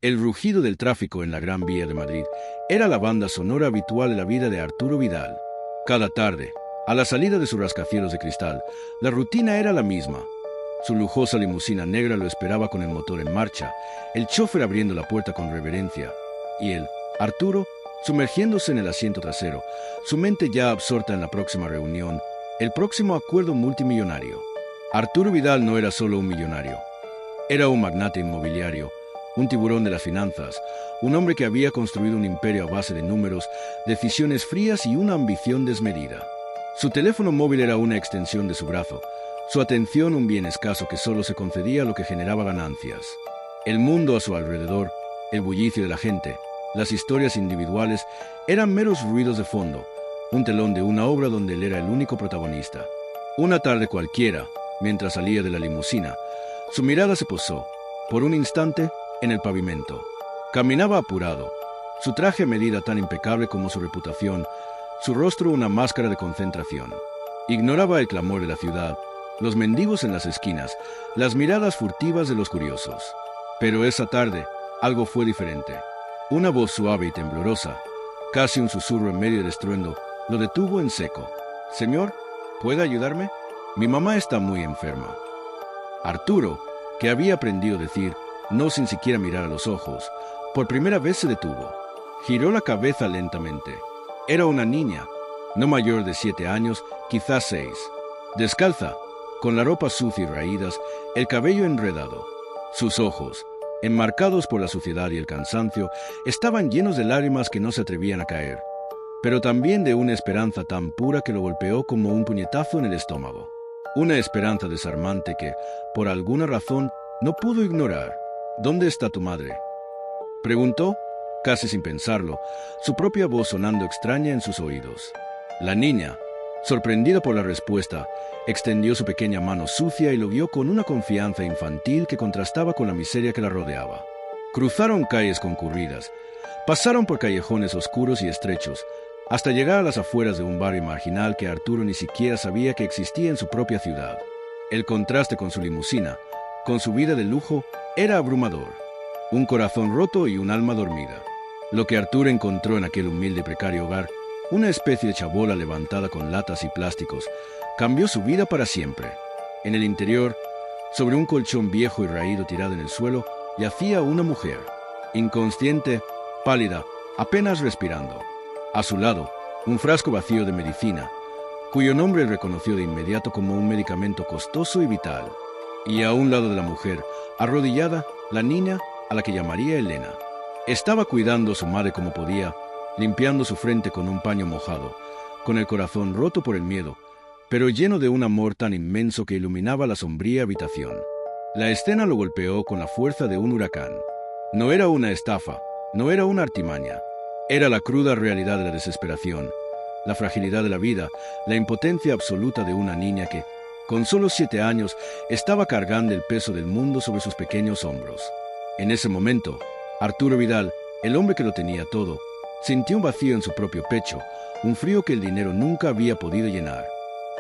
El rugido del tráfico en la Gran Vía de Madrid era la banda sonora habitual de la vida de Arturo Vidal. Cada tarde, a la salida de sus rascacielos de cristal, la rutina era la misma. Su lujosa limusina negra lo esperaba con el motor en marcha, el chofer abriendo la puerta con reverencia, y él, Arturo, sumergiéndose en el asiento trasero, su mente ya absorta en la próxima reunión, el próximo acuerdo multimillonario. Arturo Vidal no era solo un millonario, era un magnate inmobiliario, un tiburón de las finanzas, un hombre que había construido un imperio a base de números, decisiones frías y una ambición desmedida. Su teléfono móvil era una extensión de su brazo, su atención un bien escaso que solo se concedía a lo que generaba ganancias. El mundo a su alrededor, el bullicio de la gente, las historias individuales, eran meros ruidos de fondo, un telón de una obra donde él era el único protagonista. Una tarde cualquiera, mientras salía de la limusina, su mirada se posó, por un instante, en el pavimento. Caminaba apurado, su traje a medida tan impecable como su reputación, su rostro una máscara de concentración. Ignoraba el clamor de la ciudad, los mendigos en las esquinas, las miradas furtivas de los curiosos. Pero esa tarde, algo fue diferente. Una voz suave y temblorosa, casi un susurro en medio del estruendo, lo detuvo en seco. «Señor, ¿puede ayudarme? Mi mamá está muy enferma». Arturo, que había aprendido a decir, no sin siquiera mirar a los ojos, por primera vez se detuvo. Giró la cabeza lentamente. Era una niña, no mayor de 7 años, quizás 6. Descalza, con la ropa sucia y raídas, el cabello enredado. Sus ojos, enmarcados por la suciedad y el cansancio, estaban llenos de lágrimas que no se atrevían a caer, pero también de una esperanza tan pura que lo golpeó como un puñetazo en el estómago. Una esperanza desarmante que, por alguna razón, no pudo ignorar. «¿Dónde está tu madre?», preguntó, casi sin pensarlo, su propia voz sonando extraña en sus oídos. La niña, sorprendida por la respuesta, extendió su pequeña mano sucia y lo guió con una confianza infantil que contrastaba con la miseria que la rodeaba. Cruzaron calles concurridas, pasaron por callejones oscuros y estrechos, hasta llegar a las afueras de un barrio marginal que Arturo ni siquiera sabía que existía en su propia ciudad. El contraste con su limusina, con su vida de lujo, era abrumador. Un corazón roto y un alma dormida. Lo que Arturo encontró en aquel humilde y precario hogar, una especie de chabola levantada con latas y plásticos, cambió su vida para siempre. En el interior, sobre un colchón viejo y raído tirado en el suelo, yacía una mujer, inconsciente, pálida, apenas respirando. A su lado, un frasco vacío de medicina, cuyo nombre reconoció de inmediato como un medicamento costoso y vital. Y a un lado de la mujer, arrodillada, la niña a la que llamaría Elena. Estaba cuidando a su madre como podía, limpiando su frente con un paño mojado, con el corazón roto por el miedo, pero lleno de un amor tan inmenso que iluminaba la sombría habitación. La escena lo golpeó con la fuerza de un huracán. No era una estafa, no era una artimaña. Era la cruda realidad de la desesperación, la fragilidad de la vida, la impotencia absoluta de una niña que, con solo 7 años, estaba cargando el peso del mundo sobre sus pequeños hombros. En ese momento, Arturo Vidal, el hombre que lo tenía todo, sintió un vacío en su propio pecho, un frío que el dinero nunca había podido llenar.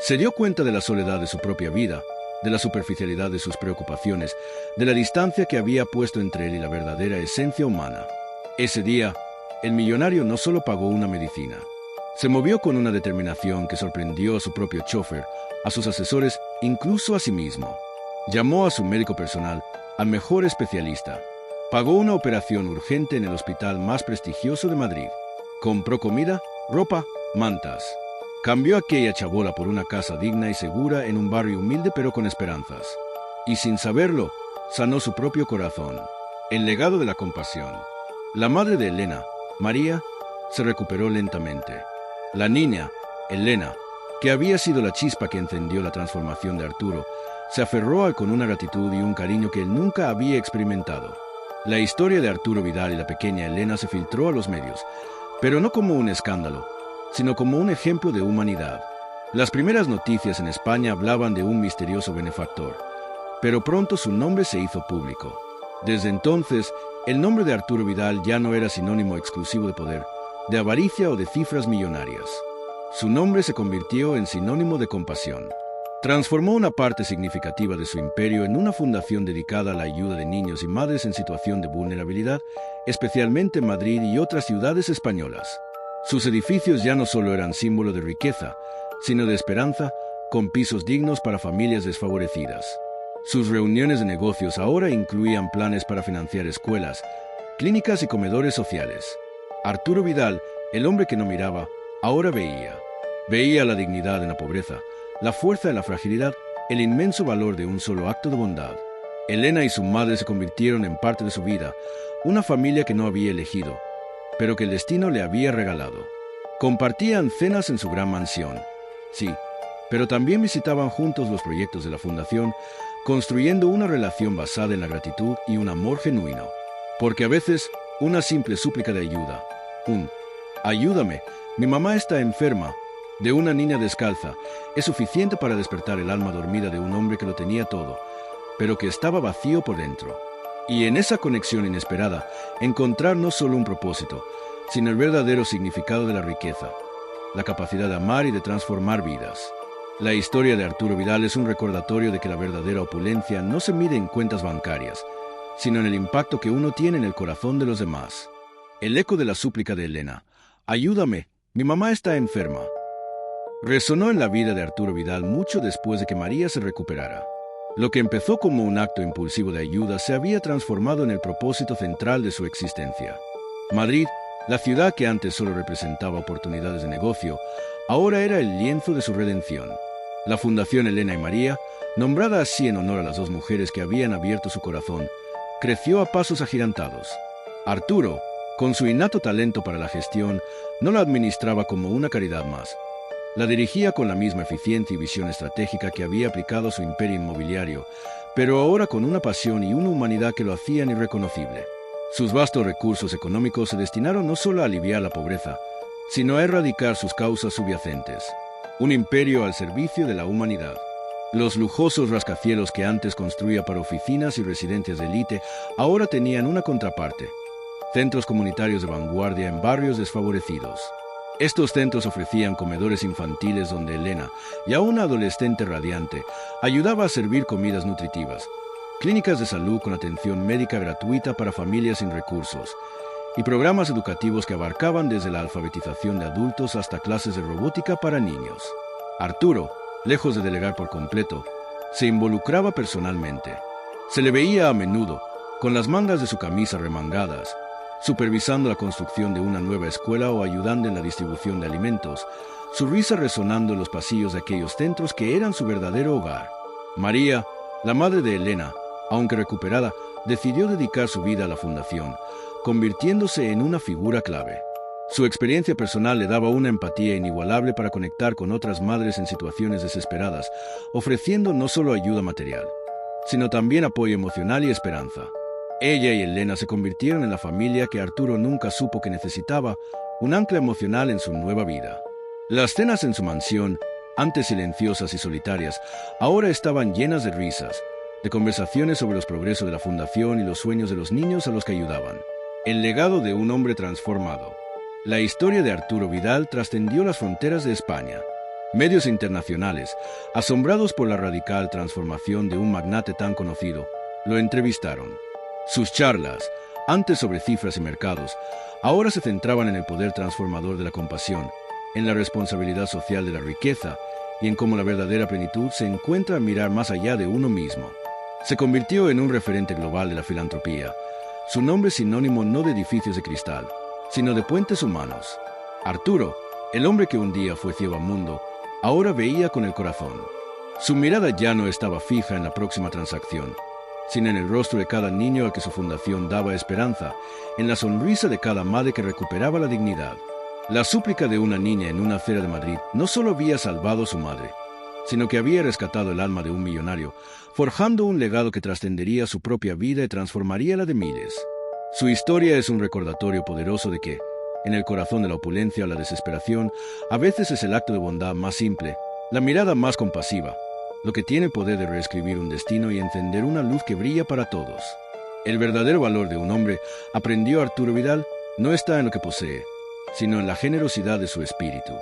Se dio cuenta de la soledad de su propia vida, de la superficialidad de sus preocupaciones, de la distancia que había puesto entre él y la verdadera esencia humana. Ese día, el millonario no solo pagó una medicina. Se movió con una determinación que sorprendió a su propio chofer, a sus asesores, incluso a sí mismo. Llamó a su médico personal, al mejor especialista. Pagó una operación urgente en el hospital más prestigioso de Madrid. Compró comida, ropa, mantas. Cambió aquella chabola por una casa digna y segura en un barrio humilde pero con esperanzas. Y sin saberlo, sanó su propio corazón. El legado de la compasión. La madre de Elena, María, se recuperó lentamente. La niña, Elena, que había sido la chispa que encendió la transformación de Arturo, se aferró con una gratitud y un cariño que él nunca había experimentado. La historia de Arturo Vidal y la pequeña Elena se filtró a los medios, pero no como un escándalo, sino como un ejemplo de humanidad. Las primeras noticias en España hablaban de un misterioso benefactor, pero pronto su nombre se hizo público. Desde entonces, el nombre de Arturo Vidal ya no era sinónimo exclusivo de poder, de avaricia o de cifras millonarias. Su nombre se convirtió en sinónimo de compasión. Transformó una parte significativa de su imperio en una fundación dedicada a la ayuda de niños y madres en situación de vulnerabilidad, especialmente en Madrid y otras ciudades españolas. Sus edificios ya no solo eran símbolo de riqueza, sino de esperanza, con pisos dignos para familias desfavorecidas. Sus reuniones de negocios ahora incluían planes para financiar escuelas, clínicas y comedores sociales. Arturo Vidal, el hombre que no miraba, ahora veía. Veía la dignidad en la pobreza, la fuerza en la fragilidad, el inmenso valor de un solo acto de bondad. Elena y su madre se convirtieron en parte de su vida, una familia que no había elegido, pero que el destino le había regalado. Compartían cenas en su gran mansión, sí, pero también visitaban juntos los proyectos de la fundación, construyendo una relación basada en la gratitud y un amor genuino. Porque a veces, una simple súplica de ayuda, «Ayúdame, mi mamá está enferma», de una niña descalza, es suficiente para despertar el alma dormida de un hombre que lo tenía todo, pero que estaba vacío por dentro. Y en esa conexión inesperada, encontrar no solo un propósito, sino el verdadero significado de la riqueza, la capacidad de amar y de transformar vidas. La historia de Arturo Vidal es un recordatorio de que la verdadera opulencia no se mide en cuentas bancarias, sino en el impacto que uno tiene en el corazón de los demás. El eco de la súplica de Elena, «Ayúdame, mi mamá está enferma», resonó en la vida de Arturo Vidal mucho después de que María se recuperara. Lo que empezó como un acto impulsivo de ayuda se había transformado en el propósito central de su existencia. Madrid, la ciudad que antes solo representaba oportunidades de negocio, ahora era el lienzo de su redención. La Fundación Elena y María, nombrada así en honor a las dos mujeres que habían abierto su corazón, creció a pasos agigantados. Arturo, con su innato talento para la gestión, no la administraba como una caridad más. La dirigía con la misma eficiencia y visión estratégica que había aplicado a su imperio inmobiliario, pero ahora con una pasión y una humanidad que lo hacían irreconocible. Sus vastos recursos económicos se destinaron no solo a aliviar la pobreza, sino a erradicar sus causas subyacentes. Un imperio al servicio de la humanidad. Los lujosos rascacielos que antes construía para oficinas y residencias de élite ahora tenían una contraparte: centros comunitarios de vanguardia en barrios desfavorecidos. Estos centros ofrecían comedores infantiles donde Elena, ya una adolescente radiante, ayudaba a servir comidas nutritivas, clínicas de salud con atención médica gratuita para familias sin recursos, y programas educativos que abarcaban desde la alfabetización de adultos hasta clases de robótica para niños. Arturo, lejos de delegar por completo, se involucraba personalmente. Se le veía a menudo, con las mangas de su camisa remangadas, supervisando la construcción de una nueva escuela o ayudando en la distribución de alimentos, su risa resonando en los pasillos de aquellos centros que eran su verdadero hogar. María, la madre de Elena, aunque recuperada, decidió dedicar su vida a la fundación, convirtiéndose en una figura clave. Su experiencia personal le daba una empatía inigualable para conectar con otras madres en situaciones desesperadas, ofreciendo no solo ayuda material, sino también apoyo emocional y esperanza. Ella y Elena se convirtieron en la familia que Arturo nunca supo que necesitaba, un ancla emocional en su nueva vida. Las cenas en su mansión, antes silenciosas y solitarias, ahora estaban llenas de risas, de conversaciones sobre los progresos de la fundación y los sueños de los niños a los que ayudaban. El legado de un hombre transformado. La historia de Arturo Vidal trascendió las fronteras de España. Medios internacionales, asombrados por la radical transformación de un magnate tan conocido, lo entrevistaron. Sus charlas, antes sobre cifras y mercados, ahora se centraban en el poder transformador de la compasión, en la responsabilidad social de la riqueza y en cómo la verdadera plenitud se encuentra al mirar más allá de uno mismo. Se convirtió en un referente global de la filantropía. Su nombre es sinónimo no de edificios de cristal, sino de puentes humanos. Arturo, el hombre que un día fue ciego al mundo, ahora veía con el corazón. Su mirada ya no estaba fija en la próxima transacción, sino en el rostro de cada niño al que su fundación daba esperanza, en la sonrisa de cada madre que recuperaba la dignidad. La súplica de una niña en una acera de Madrid no solo había salvado a su madre, sino que había rescatado el alma de un millonario, forjando un legado que trascendería su propia vida y transformaría la de miles. Su historia es un recordatorio poderoso de que, en el corazón de la opulencia o la desesperación, a veces es el acto de bondad más simple, la mirada más compasiva, lo que tiene el poder de reescribir un destino y encender una luz que brilla para todos. El verdadero valor de un hombre, aprendió Arturo Vidal, no está en lo que posee, sino en la generosidad de su espíritu.